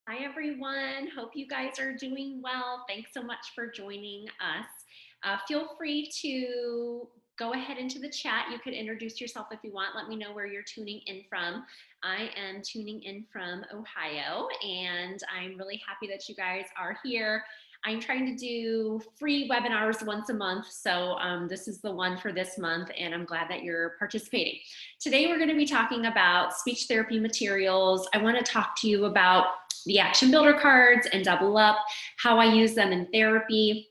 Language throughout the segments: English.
Hi, everyone. Hope you guys are doing well. Thanks so much for joining us. Feel free to go ahead into the chat. You could introduce yourself if you want. Let me know where you're tuning in from. I am tuning in from Ohio, and I'm really happy that you guys are here. I'm trying to do free webinars once a month, so this is the one for this month, and I'm glad that you're participating. Today, we're going to be talking about speech therapy materials. I want to talk to you about the action builder cards and double up, how I use them in therapy.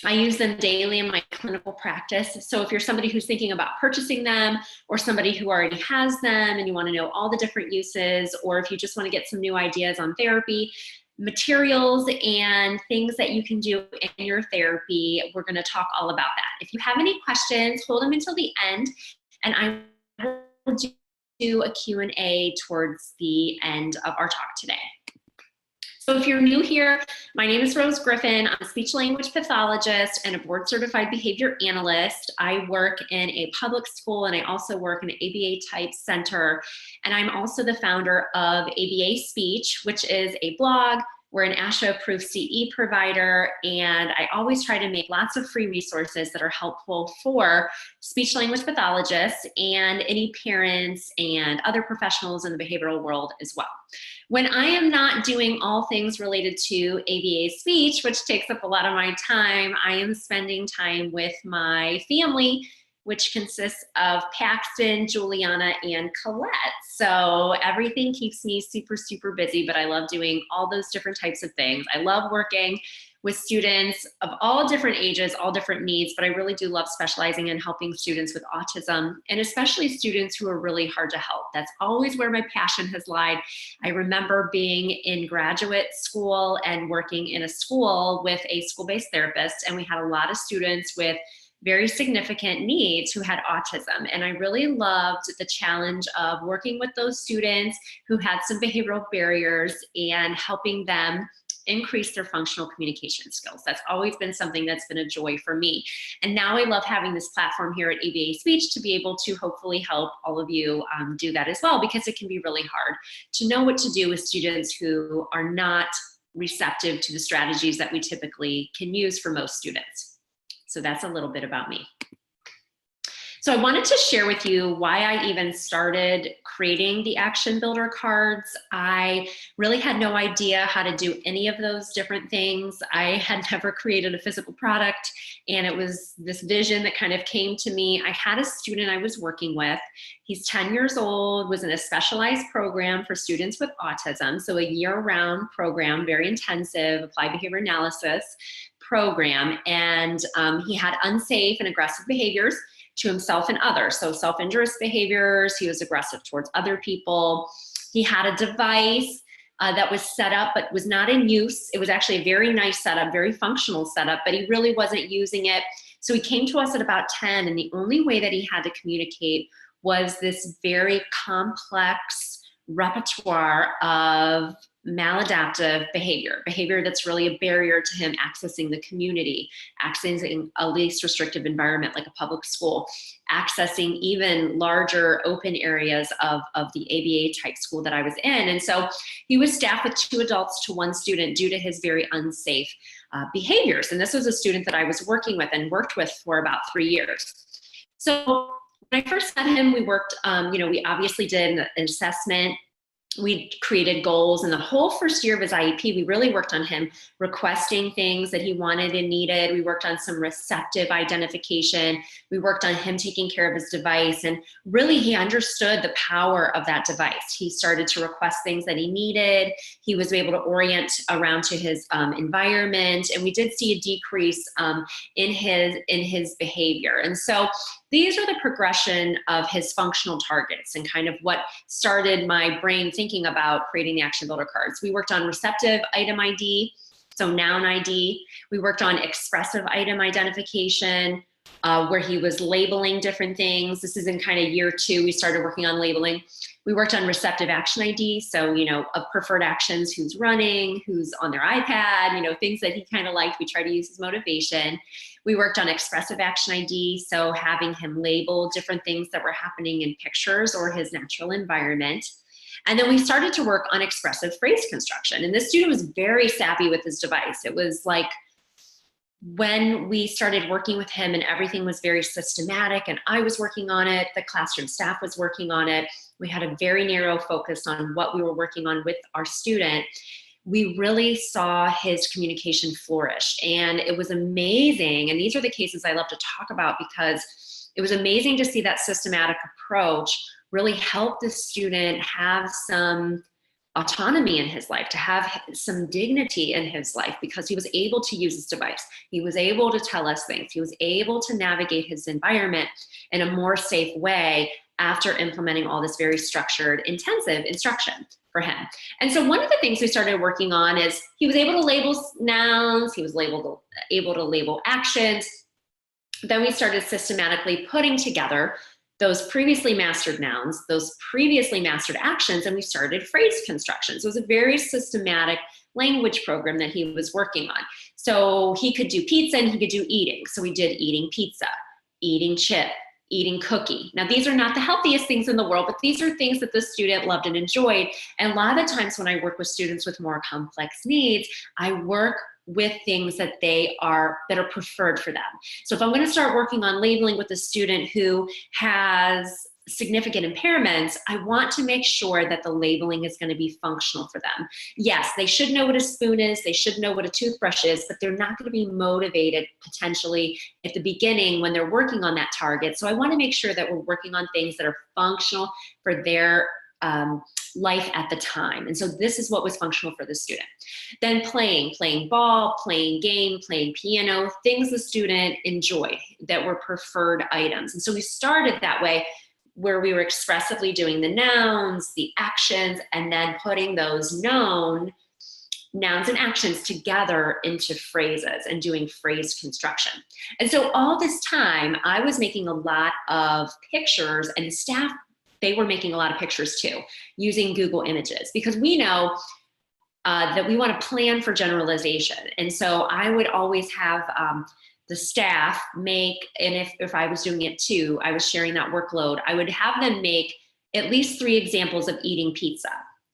I use them daily in my clinical practice. So if you're somebody who's thinking about purchasing them, or somebody who already has them and you want to know all the different uses, or if you just want to get some new ideas on therapy, materials and things that you can do in your therapy, we're going to talk all about that. If you have any questions, hold them until the end, and I will do a Q&A towards the end of our talk today. So if you're new here, my name is Rose Griffin. I'm a speech language pathologist and a board certified behavior analyst. I work in a public school and I also work in an ABA type center. And I'm also the founder of ABA Speech, which is a blog. We're an ASHA-approved CE provider, and I always try to make lots of free resources that are helpful for speech language pathologists and any parents and other professionals in the behavioral world as well. When I am not doing all things related to ABA speech, which takes up a lot of my time, I am spending time with my family, which consists of Paxton, Juliana, and Colette. So everything keeps me super, super busy, but I love doing all those different types of things. I love working with students of all different ages, all different needs, but I really do love specializing in helping students with autism, and especially students who are really hard to help. That's always where my passion has lied. I remember being in graduate school and working in a school with a school-based therapist, and we had a lot of students with very significant needs who had autism. And I really loved the challenge of working with those students who had some behavioral barriers and helping them increase their functional communication skills. That's always been something that's been a joy for me. And now I love having this platform here at ABA Speech to be able to hopefully help all of you do that as well, because it can be really hard to know what to do with students who are not receptive to the strategies that we typically can use for most students. So that's a little bit about me. So I wanted to share with you why I even started creating the action builder cards. I really had no idea how to do any of those different things. I had never created a physical product, and it was this vision that kind of came to me. I had a student I was working with. He's 10 years old, was in a specialized program for students with autism. So a year-round program, very intensive, applied behavior analysis program. And he had unsafe and aggressive behaviors to himself and others. So self-injurious behaviors, he was aggressive towards other people. He had a device that was set up but was not in use. It was actually a very nice setup, very functional setup, but he really wasn't using it. So he came to us at about 10, and the only way that he had to communicate was this very complex repertoire of maladaptive behavior that's really a barrier to him accessing the community, accessing a least restrictive environment like a public school, accessing even larger open areas of the ABA type school that I was in. And so he was staffed with 2 adults to 1 student due to his very unsafe behaviors. And this was a student that I was working with and worked with for about 3 years. So when I first met him, we worked, we obviously did an assessment. We created goals, and the whole first year of his IEP, we really worked on him requesting things that he wanted and needed. We worked on some receptive identification. We worked on him taking care of his device, and really he understood the power of that device. He started to request things that he needed. He was able to orient around to his environment, and we did see a decrease in his behavior. And so these are the progression of his functional targets and kind of what started my brain thinking about creating the action builder cards. We worked on receptive item ID, so noun ID. We worked on expressive item identification, where he was labeling different things. This is in kind of year 2, we started working on labeling. We worked on receptive action ID, so, of preferred actions, who's running, who's on their iPad, things that he kind of liked, we try to use as motivation. We worked on expressive action ID, so having him label different things that were happening in pictures or his natural environment. And then we started to work on expressive phrase construction. And this student was very savvy with his device. It was like when we started working with him and everything was very systematic and I was working on it, the classroom staff was working on it. We had a very narrow focus on what we were working on with our student. We really saw his communication flourish, and it was amazing. And these are the cases I love to talk about because it was amazing to see that systematic approach really help the student have some autonomy in his life, to have some dignity in his life, because he was able to use his device. He was able to tell us things. He was able to navigate his environment in a more safe way after implementing all this very structured, intensive instruction for him. And so one of the things we started working on is he was able to label nouns, he was able to label actions. Then we started systematically putting together those previously mastered nouns, those previously mastered actions, and we started phrase construction. So it was a very systematic language program that he was working on. So he could do pizza and he could do eating. So we did eating pizza, eating chip, eating cookie. Now, these are not the healthiest things in the world, but these are things that the student loved and enjoyed. And a lot of the times when I work with students with more complex needs, I work with things that are preferred for them. So if I'm going to start working on labeling with a student who has significant impairments, I want to make sure that the labeling is going to be functional for them. Yes, they should know what a spoon is, they should know what a toothbrush is, but they're not going to be motivated potentially at the beginning when they're working on that target. So I want to make sure that we're working on things that are functional for their life at the time. And so this is what was functional for the student. Then playing ball, playing game, playing piano, things the student enjoyed that were preferred items. And so we started that way, where we were expressively doing the nouns, the actions, and then putting those nouns and actions together into phrases and doing phrase construction. And so all this time, I was making a lot of pictures, and staff, they were making a lot of pictures too, using Google Images, because we know that we want to plan for generalization. And so I would always have the staff make, and if I was doing it too, I was sharing that workload, I would have them make at least 3 examples of eating pizza.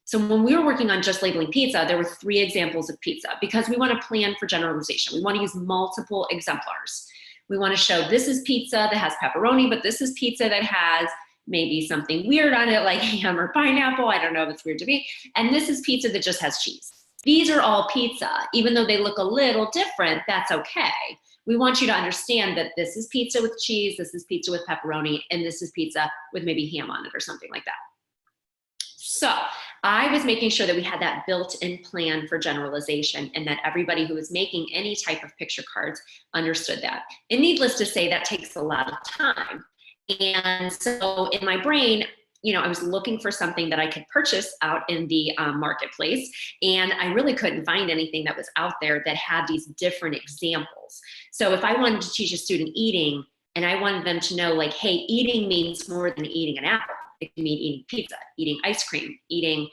So when we were working on just labeling pizza, there were 3 examples of pizza, because we want to plan for generalization. We want to use multiple exemplars. We want to show this is pizza that has pepperoni, but this is pizza that has maybe something weird on it, like ham or pineapple. I don't know if it's weird to me. And this is pizza that just has cheese. These are all pizza. Even though they look a little different, that's okay. We want you to understand that this is pizza with cheese, this is pizza with pepperoni, and this is pizza with maybe ham on it or something like that. So I was making sure that we had that built-in plan for generalization, and that everybody who was making any type of picture cards understood that. And needless to say, that takes a lot of time. And so in my brain, I was looking for something that I could purchase out in the marketplace, and I really couldn't find anything that was out there that had these different examples. So if I wanted to teach a student eating, and I wanted them to know, like, hey, eating means more than eating an apple. It can mean eating pizza, eating ice cream, eating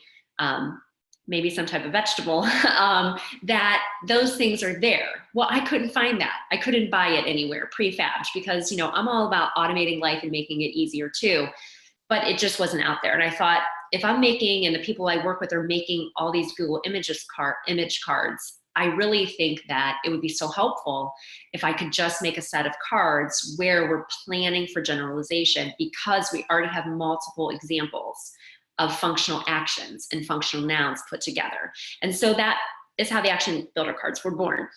maybe some type of vegetable, that those things are there. Well, I couldn't find that. I couldn't buy it anywhere prefabbed, because I'm all about automating life and making it easier too. But it just wasn't out there. And I thought, if I'm making, and the people I work with are making all these Google image cards, I really think that it would be so helpful if I could just make a set of cards where we're planning for generalization, because we already have multiple examples of functional actions and functional nouns put together. And so that is how the action builder cards were born.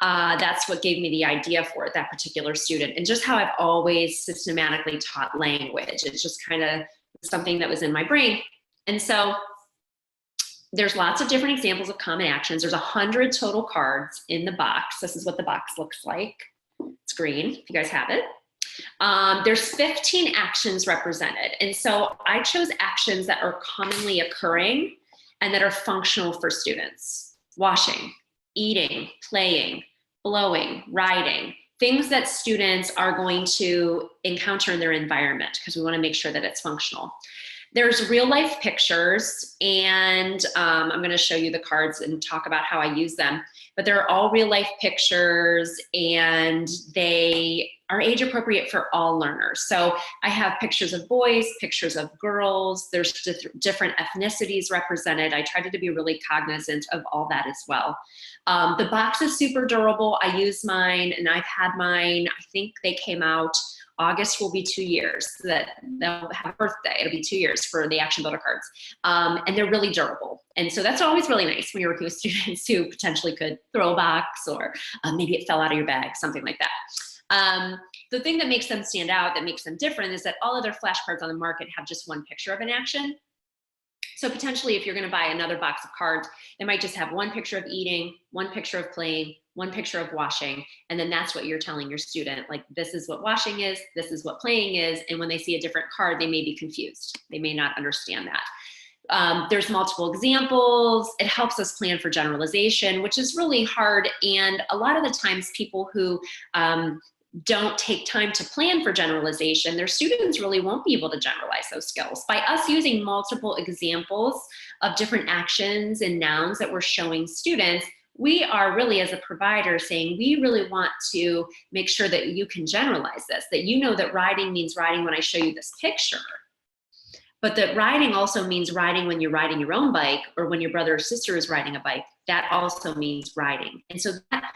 That's what gave me the idea for it, that particular student, and just how I've always systematically taught language. It's just kind of something that was in my brain. And so there's lots of different examples of common actions. There's 100 total cards in the box. This is what the box looks like. It's green, if you guys have it. There's 15 actions represented. And so I chose actions that are commonly occurring and that are functional for students. Washing, eating, playing, blowing, riding, things that students are going to encounter in their environment, because we want to make sure that it's functional. There's real life pictures, and I'm going to show you the cards and talk about how I use them, but they're all real life pictures, and they are age appropriate for all learners. So I have pictures of boys, pictures of girls, there's different ethnicities represented. I tried to be really cognizant of all that as well. The box is super durable. I use mine, and I've had mine, I think they came out, August will be 2 years that they'll have a birthday. It'll be 2 years for the Action Builder cards. And they're really durable. And so that's always really nice when you're working with students who potentially could throw a box, or maybe it fell out of your bag, something like that. The thing that makes them stand out, that makes them different, is that all other flashcards on the market have just one picture of an action. So potentially if you're going to buy another box of cards, they might just have one picture of eating, one picture of playing, one picture of washing, and then that's what you're telling your student, like, this is what washing is, this is what playing is, and when they see a different card, they may be confused. They may not understand that. There's multiple examples. It helps us plan for generalization, which is really hard, and a lot of the times people who don't take time to plan for generalization, their students really won't be able to generalize those skills. By us using multiple examples of different actions and nouns that we're showing students, we are really, as a provider, saying we really want to make sure that you can generalize this, that you know that riding means riding when I show you this picture, but that riding also means riding when you're riding your own bike, or when your brother or sister is riding a bike. That also means riding. And so that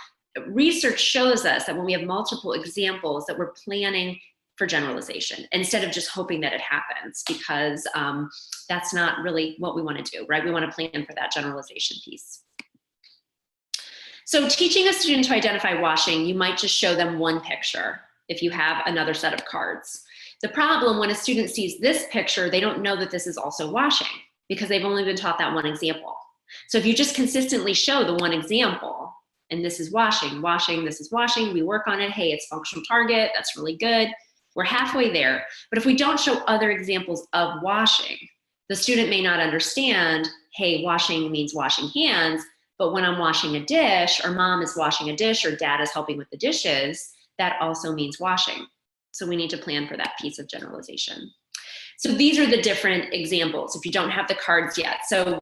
research shows us that when we have multiple examples, that we're planning for generalization instead of just hoping that it happens, because that's not really what we want to do, right? We want to plan for that generalization piece. So teaching a student to identify washing, you might just show them one picture if you have another set of cards. The problem, when a student sees this picture, they don't know that this is also washing because they've only been taught that one example. So if you just consistently show the one example, and this is washing, washing, this is washing, we work on it, hey, it's functional target, that's really good. We're halfway there. But if we don't show other examples of washing, the student may not understand, hey, washing means washing hands, but when I'm washing a dish, or mom is washing a dish, or dad is helping with the dishes, that also means washing. So we need to plan for that piece of generalization. So these are the different examples if you don't have the cards yet. So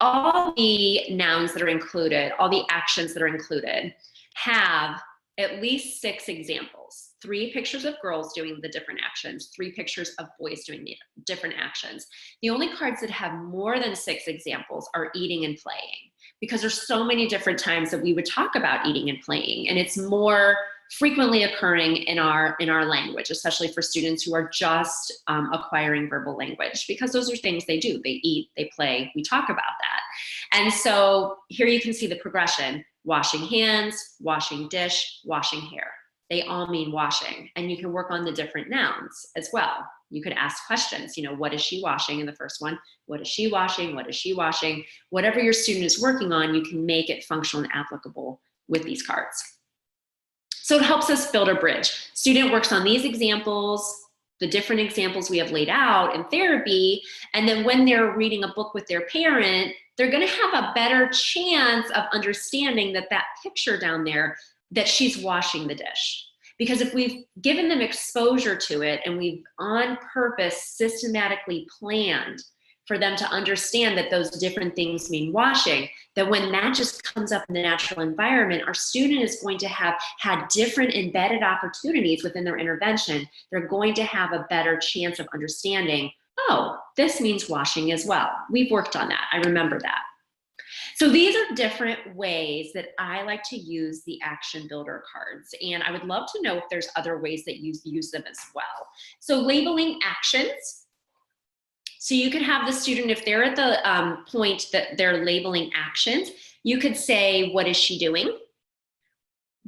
all the nouns that are included, all the actions that are included, have at least 6 examples. 3 pictures of girls doing the different actions, 3 pictures of boys doing the different actions. The only cards that have more than 6 examples are eating and playing, because there's so many different times that we would talk about eating and playing, and it's more frequently occurring in our language, especially for students who are just acquiring verbal language, because those are things they do. They eat, they play, we talk about that. And so here you can see the progression: washing hands, washing dish, washing hair. They all mean washing, and you can work on the different nouns as well. You could ask questions, you know, what is she washing in the first one? What is she washing? What is she washing? Whatever your student is working on, you can make it functional and applicable with these cards. So it helps us build a bridge. Student works on these examples, the different examples we have laid out in therapy, and then when they're reading a book with their parent, they're gonna have a better chance of understanding that that picture down there, that she's washing the dish. Because if we've given them exposure to it and we've on purpose systematically planned for them to understand that those different things mean washing, that when that just comes up in the natural environment, our student is going to have had different embedded opportunities within their intervention. They're going to have a better chance of understanding, oh, this means washing as well. We've worked on that, I remember that. So these are different ways that I like to use the Action Builder cards, and I would love to know if there's other ways that you use them as well. So labeling actions. So you could have the student, if they're at the point that they're labeling actions, you could say, what is she doing?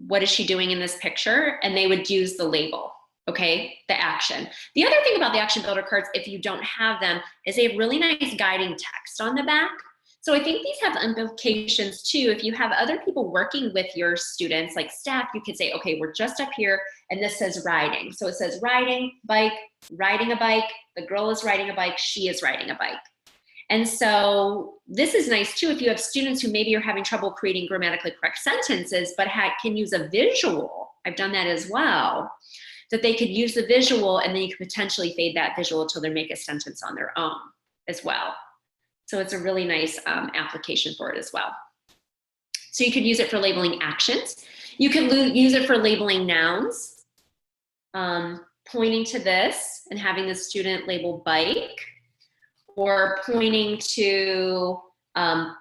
What is she doing in this picture? And they would use the label, okay, the action. The other thing about the Action Builder cards, if you don't have them, is they have really nice guiding text on the back. So I think these have implications too. If you have other people working with your students, like staff, you could say, okay, we're just up here and this says riding. So it says riding, bike, riding a bike, the girl is riding a bike, she is riding a bike. And so this is nice too if you have students who maybe are having trouble creating grammatically correct sentences, but can use a visual. I've done that as well, that they could use the visual and then you could potentially fade that visual till they make a sentence on their own as well. So it's a really nice application for it as well. So you could use it for labeling actions. You can use it for labeling nouns. pointing to this and having the student label bike, or pointing to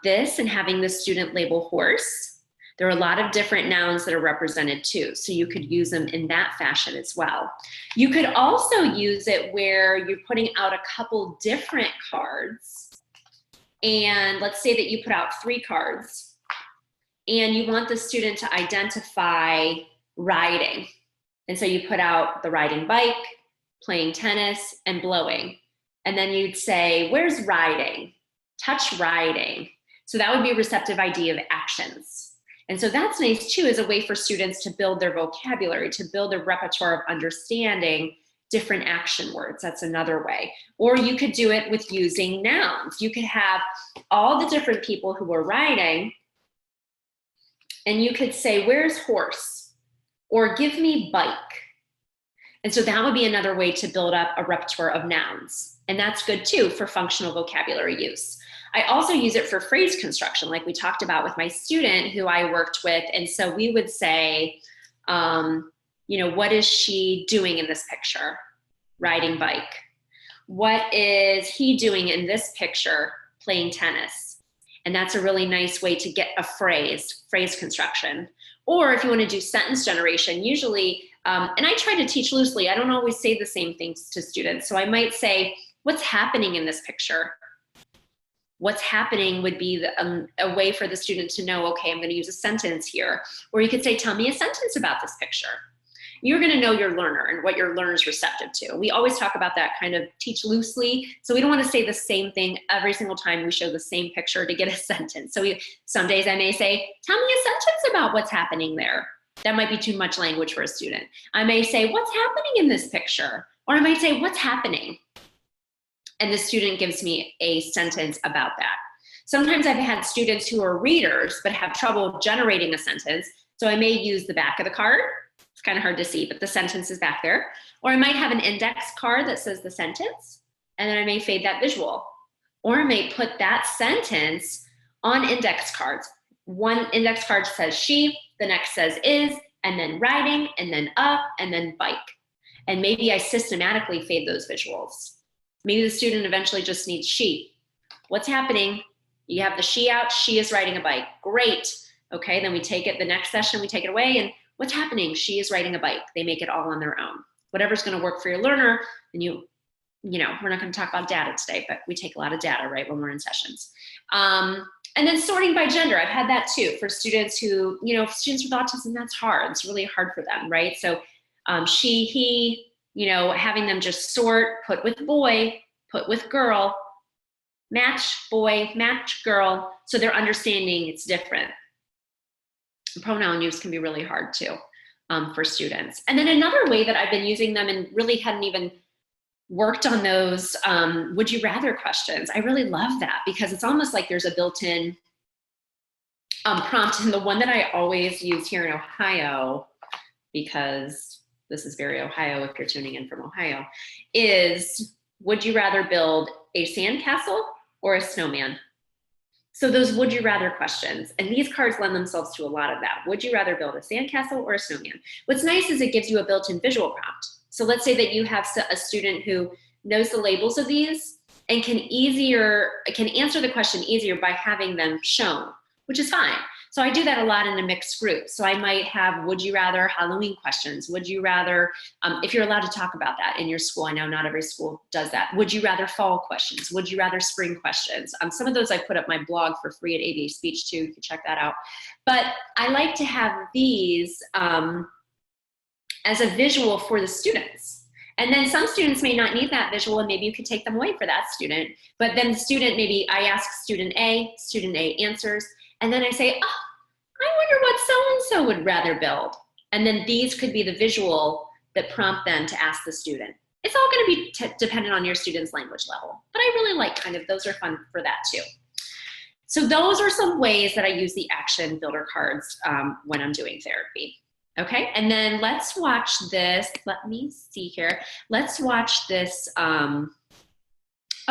this and having the student label horse. There are a lot of different nouns that are represented too, so you could use them in that fashion as well. You could also use it where you're putting out a couple different cards, and let's say that you put out 3 cards, and you want the student to identify riding. And so you put out the riding bike, playing tennis, and blowing. And then you'd say, where's riding? Touch riding. So that would be a receptive ID of actions. And so that's nice too, as a way for students to build their vocabulary, to build a repertoire of understanding different action words. That's another way. Or you could do it with using nouns. You could have all the different people who are riding, and you could say, where's horse? Or give me bike. And so that would be another way to build up a repertoire of nouns. And that's good too for functional vocabulary use. I also use it for phrase construction, like we talked about with my student who I worked with. And so we would say, what is she doing in this picture? Riding bike. What is he doing in this picture? Playing tennis. And that's a really nice way to get a phrase construction. Or if you want to do sentence generation, usually, and I try to teach loosely, I don't always say the same things to students. So I might say, what's happening in this picture? What's happening would be a way for the student to know, okay, I'm going to use a sentence here. Or you could say, tell me a sentence about this picture. You're going to know your learner and what your learner is receptive to. We always talk about that, kind of teach loosely. So we don't want to say the same thing every single time we show the same picture to get a sentence. So some days I may say, tell me a sentence about what's happening there. That might be too much language for a student. I may say, what's happening in this picture? Or I might say, what's happening? And the student gives me a sentence about that. Sometimes I've had students who are readers but have trouble generating a sentence. So I may use the back of the card. It's kind of hard to see, but the sentence is back there. Or I might have an index card that says the sentence, and then I may fade that visual. Or I may put that sentence on index cards. One index card says she, the next says is, and then riding, and then up, and then bike. And maybe I systematically fade those visuals. Maybe the student eventually just needs she. What's happening? You have the she out, she is riding a bike. Great. Okay, then we take it, the next session, we take it away, and what's happening? She is riding a bike. They make it all on their own. Whatever's gonna work for your learner, and we're not gonna talk about data today, but we take a lot of data, right, when we're in sessions. And then sorting by gender, I've had that too for students who, students with autism, that's hard. It's really hard for them, right? So she, he, having them just sort, put with boy, put with girl, match boy, match girl, so they're understanding it's different. Pronoun use can be really hard too for students. And then another way that I've been using them and really hadn't even worked on those would you rather questions. I really love that because it's almost like there's a built-in prompt. And the one that I always use here in Ohio, because this is very Ohio if you're tuning in from Ohio, is would you rather build a sandcastle or a snowman? So those would you rather questions, and these cards lend themselves to a lot of that. Would you rather build a sandcastle or a snowman? What's nice is it gives you a built-in visual prompt. So let's say that you have a student who knows the labels of these and can answer the question easier by having them shown, which is fine. So I do that a lot in a mixed group. So I might have would you rather Halloween questions. Would you rather, if you're allowed to talk about that in your school, I know not every school does that. Would you rather fall questions? Would you rather spring questions? Some of those I put up my blog for free at ABA Speech too, you can check that out. But I like to have these as a visual for the students. And then some students may not need that visual and maybe you could take them away for that student. But then the student, maybe I ask student A answers, and then I say, oh, I wonder what so-and-so would rather build. And then these could be the visual that prompt them to ask the student. It's all gonna be dependent on your student's language level, but I really like those are fun for that too. So those are some ways that I use the action builder cards when I'm doing therapy. Okay, and then let's watch this. Let me see here. Let's watch this.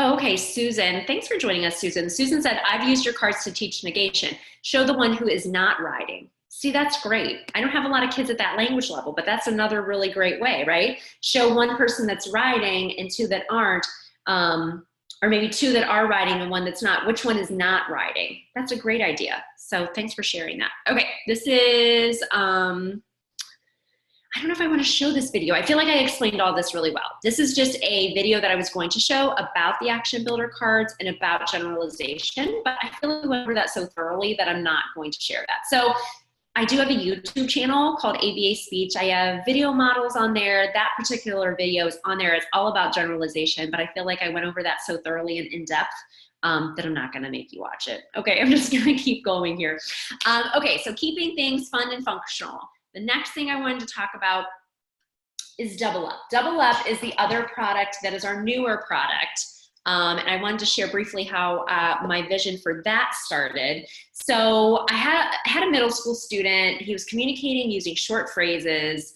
Oh, okay, Susan, thanks for joining us, Susan. Susan said, I've used your cards to teach negation. Show the one who is not riding. See, that's great. I don't have a lot of kids at that language level, but that's another really great way, right? Show one person that's writing and two that aren't, or maybe two that are writing and one that's not. Which one is not writing? That's a great idea. So thanks for sharing that. Okay, this is, I don't know if I want to show this video. I feel like I explained all this really well. This is just a video that I was going to show about the action builder cards and about generalization, but I feel like we went over that so thoroughly that I'm not going to share that. So I do have a YouTube channel called ABA Speech. I have video models on there. That particular video is on there. It's all about generalization, but I feel like I went over that so thoroughly and in depth that I'm not gonna make you watch it. Okay, I'm just gonna keep going here. Okay, so keeping things fun and functional. The next thing I wanted to talk about is Double Up. Double Up is the other product that is our newer product. And I wanted to share briefly how my vision for that started. So I had a middle school student. He was communicating using short phrases,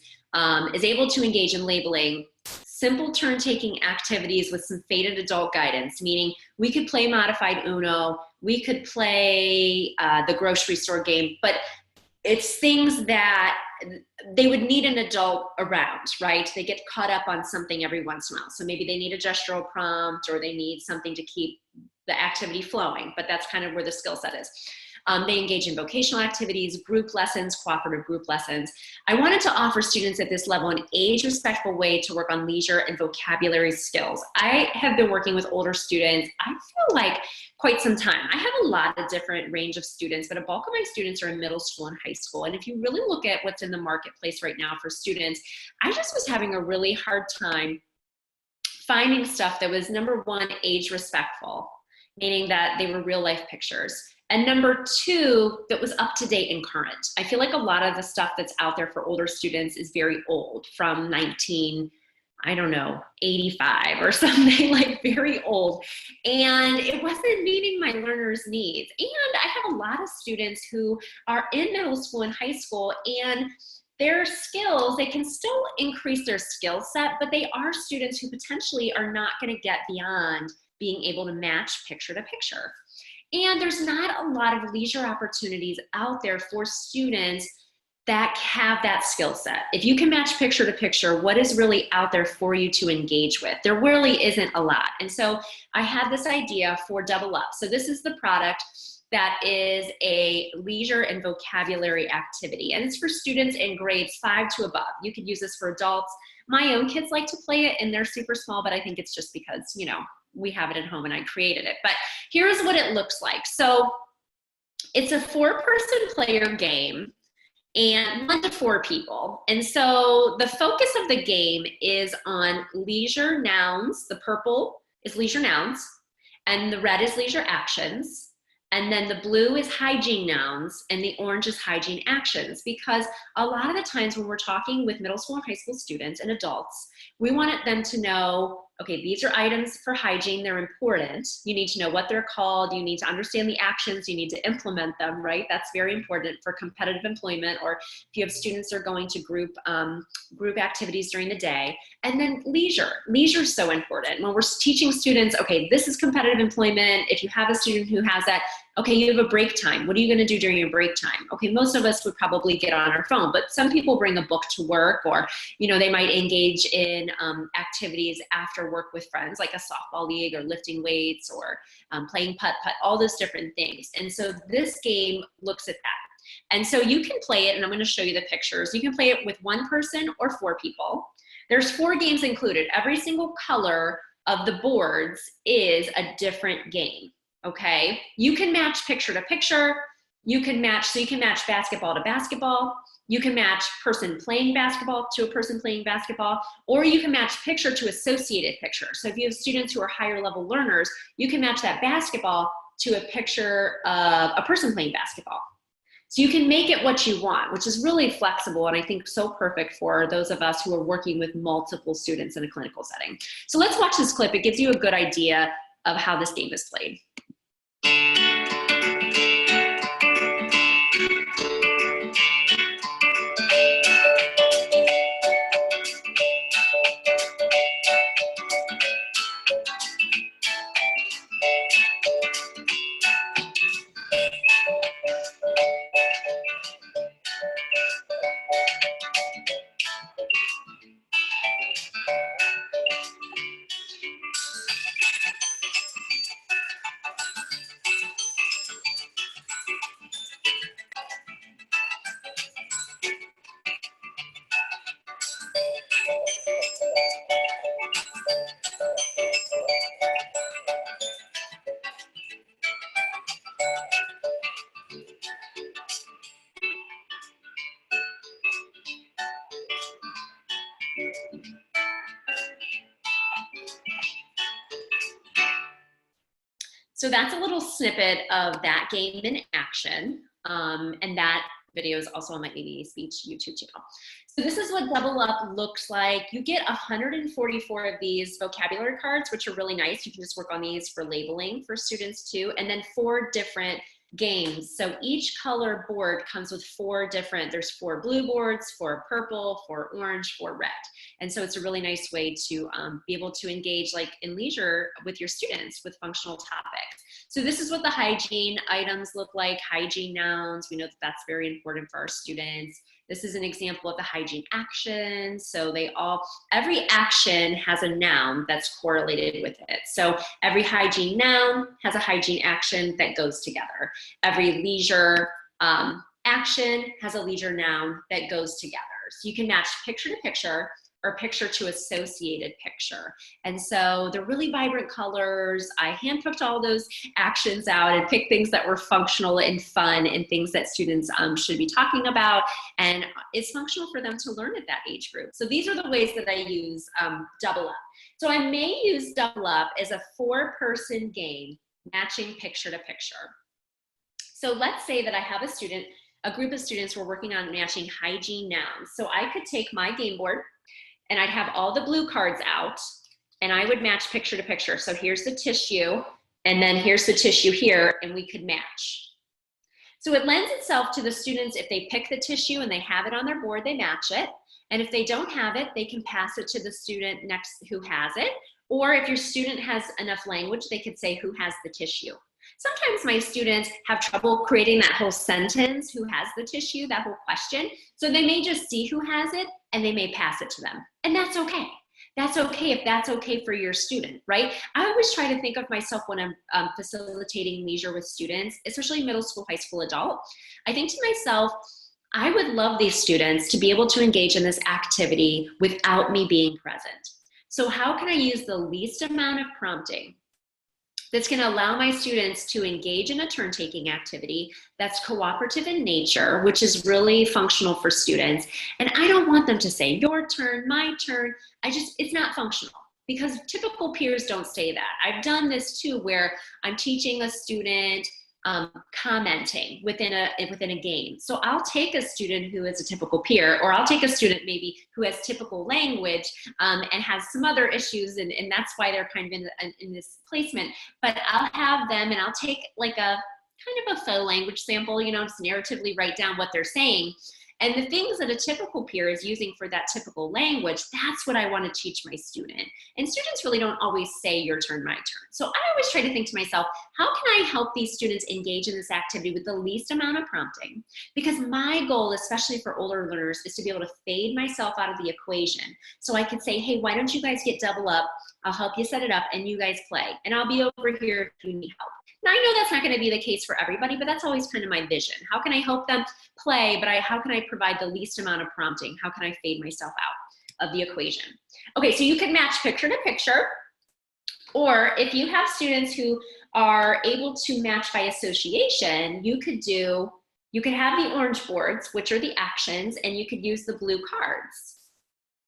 is able to engage in labeling, simple turn-taking activities with some faded adult guidance, meaning we could play modified Uno, we could play the grocery store game, but it's things that they would need an adult around, right? They get caught up on something every once in a while. So maybe they need a gestural prompt or they need something to keep the activity flowing, but that's kind of where the skill set is. They engage in vocational activities, group lessons, cooperative group lessons. I wanted to offer students at this level an age-respectful way to work on leisure and vocabulary skills. I have been working with older students, I feel like quite some time. I have a lot of different range of students, but a bulk of my students are in middle school and high school. And if you really look at what's in the marketplace right now for students, I just was having a really hard time finding stuff that was, number one, age respectful, meaning that they were real life pictures. And number two, that was up to date and current. I feel like a lot of the stuff that's out there for older students is very old, from 85 or something, like very old. And it wasn't meeting my learners' needs. And I have a lot of students who are in middle school and high school, and their skills, they can still increase their skill set, but they are students who potentially are not going to get beyond being able to match picture to picture. And there's not a lot of leisure opportunities out there for students that have that skill set. If you can match picture to picture, what is really out there for you to engage with? There really isn't a lot. And so I had this idea for Double Up. So this is the product that is a leisure and vocabulary activity. And it's for students in grades 5 to above. You could use this for adults. My own kids like to play it and they're super small, but I think it's just because, you know, we have it at home and I created it. But here's what it looks like. So it's a 4-person player game and 1 to 4 people. And so the focus of the game is on leisure nouns. The purple is leisure nouns and the red is leisure actions. And then the blue is hygiene nouns and the orange is hygiene actions, because a lot of the times when we're talking with middle school and high school students and adults, we want them to know, okay, these are items for hygiene, they're important. You need to know what they're called, you need to understand the actions, you need to implement them, right? That's very important for competitive employment, or if you have students that are going to group activities during the day. And then leisure. Leisure is so important. When we're teaching students, okay, this is competitive employment. If you have a student who has that, okay, you have a break time. What are you going to do during your break time? Okay, most of us would probably get on our phone, but some people bring a book to work, or, you know, they might engage in activities after work with friends, like a softball league or lifting weights or playing putt-putt, all those different things. And so this game looks at that. And so you can play it, and I'm going to show you the pictures. You can play it with 1 person or 4 people. There's 4 games included. Every single color of the boards is a different game. Okay, you can match picture to picture. You can match basketball to basketball. You can match person playing basketball to a person playing basketball, or you can match picture to associated picture. So if you have students who are higher level learners, you can match that basketball to a picture of a person playing basketball. So you can make it what you want, which is really flexible and I think so perfect for those of us who are working with multiple students in a clinical setting. So let's watch this clip. It gives you a good idea of how this game is played. So that's a little snippet of that game in action. And that video is also on my ABA Speech YouTube channel. So this is what Double Up looks like. You get 144 of these vocabulary cards, which are really nice. You can just work on these for labeling for students too. And then 4 different games. So each color board comes with 4 different, there's 4 blue boards, 4 purple, 4 orange, 4 red. And so it's a really nice way to be able to engage like in leisure with your students with functional topics. So this is what the hygiene items look like, hygiene nouns. We know that that's very important for our students. This is an example of the hygiene actions. So every action has a noun that's correlated with it. So every hygiene noun has a hygiene action that goes together. Every leisure action has a leisure noun that goes together. So you can match picture to picture or picture to associated picture. And so they're really vibrant colors. I handpicked all those actions out and picked things that were functional and fun and things that students should be talking about. And it's functional for them to learn at that age group. So these are the ways that I use Double Up. So I may use Double Up as a 4-person game, matching picture to picture. So let's say that I have a group of students who are working on matching hygiene nouns. So I could take my game board and I'd have all the blue cards out and I would match picture to picture. So here's the tissue and then here's the tissue here and we could match. So it lends itself to the students, if they pick the tissue and they have it on their board, they match it. And if they don't have it, they can pass it to the student next who has it. Or if your student has enough language, they could say who has the tissue. Sometimes my students have trouble creating that whole sentence, who has the tissue, that whole question. So they may just see who has it and they may pass it to them. And that's okay. That's okay if that's okay for your student, right? I always try to think of myself when I'm facilitating leisure with students, especially middle school, high school, adult. I think to myself, I would love these students to be able to engage in this activity without me being present. So how can I use the least amount of prompting that's going to allow my students to engage in a turn-taking activity that's cooperative in nature, which is really functional for students. And I don't want them to say, your turn, my turn. It's not functional because typical peers don't say that. I've done this too, where I'm teaching a student commenting within a game. So I'll take a student who is a typical peer, or I'll take a student maybe who has typical language and has some other issues, and that's why they're kind of in this placement. But I'll have them, and I'll take like a kind of a faux language sample, just narratively write down what they're saying. And the things that a typical peer is using for that typical language, that's what I want to teach my student. And students really don't always say your turn, my turn. So I always try to think to myself, how can I help these students engage in this activity with the least amount of prompting? Because my goal, especially for older learners, is to be able to fade myself out of the equation. So I could say, hey, why don't you guys get Double Up? I'll help you set it up and you guys play. And I'll be over here if you need help. Now, I know that's not going to be the case for everybody, but that's always kind of my vision. How can I help them play, but how can I provide the least amount of prompting? How can I fade myself out of the equation? Okay, so you can match picture to picture, or if you have students who are able to match by association, you could have the orange boards, which are the actions, and you could use the blue cards.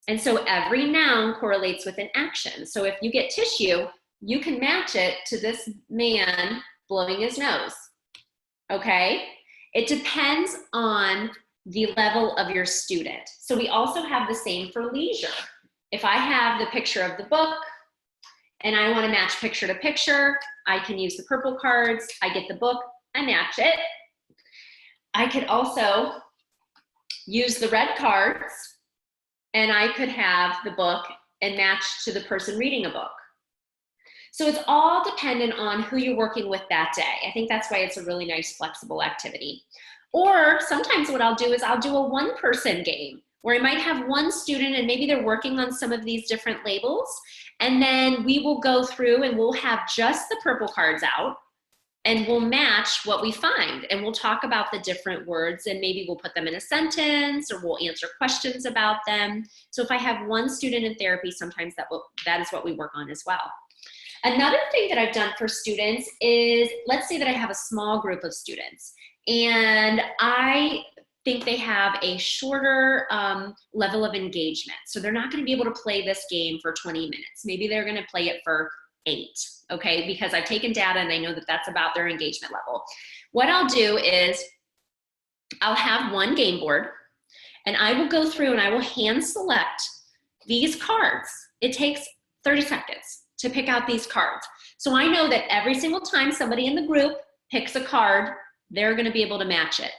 And so every noun correlates with an action. So if you get tissue, you can match it to this man blowing his nose, okay? It depends on the level of your student. So we also have the same for leisure. If I have the picture of the book and I want to match picture to picture, I can use the purple cards. I get the book, I match it. I could also use the red cards and I could have the book and match to the person reading a book. So it's all dependent on who you're working with that day. I think that's why it's a really nice flexible activity. Or sometimes what I'll do is I'll do a one-person game where I might have one student and maybe they're working on some of these different labels, and then we will go through and we'll have just the purple cards out and we'll match what we find, and we'll talk about the different words, and maybe we'll put them in a sentence or we'll answer questions about them. So if I have one student in therapy, sometimes that is what we work on as well. Another thing that I've done for students is, let's say that I have a small group of students and I think they have a shorter level of engagement. So they're not gonna be able to play this game for 20 minutes. Maybe they're gonna play it for 8, okay? Because I've taken data and I know that that's about their engagement level. What I'll do is I'll have one game board and I will go through and I will hand select these cards. It takes 30 seconds to pick out these cards. So I know that every single time somebody in the group picks a card, they're gonna be able to match it.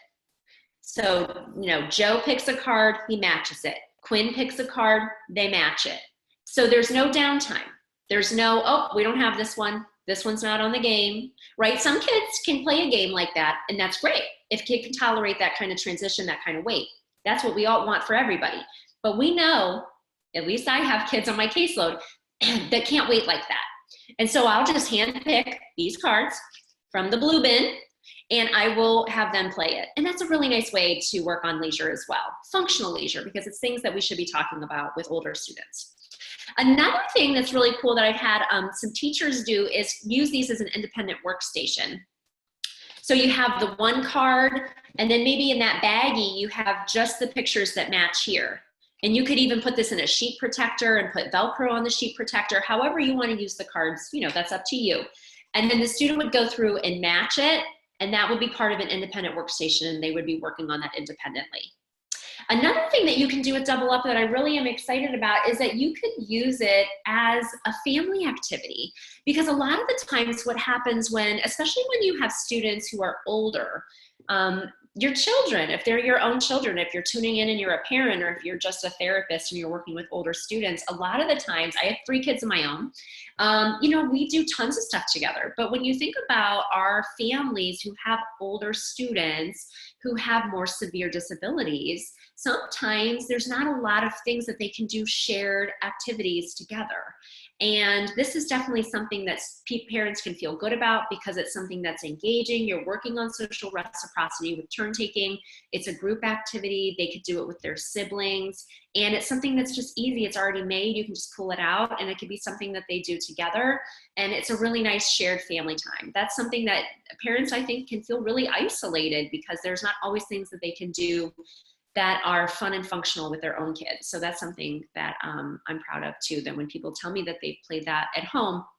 So, you know, Joe picks a card, he matches it. Quinn picks a card, they match it. So there's no downtime. There's no, oh, we don't have this one. This one's not on the game, right? Some kids can play a game like that, and that's great. If a kid can tolerate that kind of transition, that kind of wait, that's what we all want for everybody. But we know, at least I have kids on my caseload that can't wait like that. And so I'll just hand pick these cards from the blue bin and I will have them play it. And that's a really nice way to work on leisure as well, functional leisure, because it's things that we should be talking about with older students. Another thing that's really cool that I've had some teachers do is use these as an independent workstation. So you have the one card, and then maybe in that baggie, you have just the pictures that match here. And you could even put this in a sheet protector and put Velcro on the sheet protector. However you want to use the cards, you know, that's up to you. And then the student would go through and match it, and that would be part of an independent workstation, and they would be working on that independently. Another thing that you can do with Double Up that I really am excited about is that you could use it as a family activity, because a lot of the times what happens when, especially when you have students who are older, your children, if they're your own children, if you're tuning in and you're a parent, or if you're just a therapist and you're working with older students, a lot of the times, I have 3 kids of my own, you know, we do tons of stuff together. But when you think about our families who have older students who have more severe disabilities, sometimes there's not a lot of things that they can do shared activities together. And this is definitely something that parents can feel good about, because it's something that's engaging. You're working on social reciprocity with turn taking. It's a group activity. They could do it with their siblings. And it's something that's just easy. It's already made. You can just pull it out, and it could be something that they do together. And it's a really nice shared family time. That's something that parents, I think, can feel really isolated, because there's not always things that they can do that are fun and functional with their own kids. So that's something that I'm proud of too, that when people tell me that they've played that at home,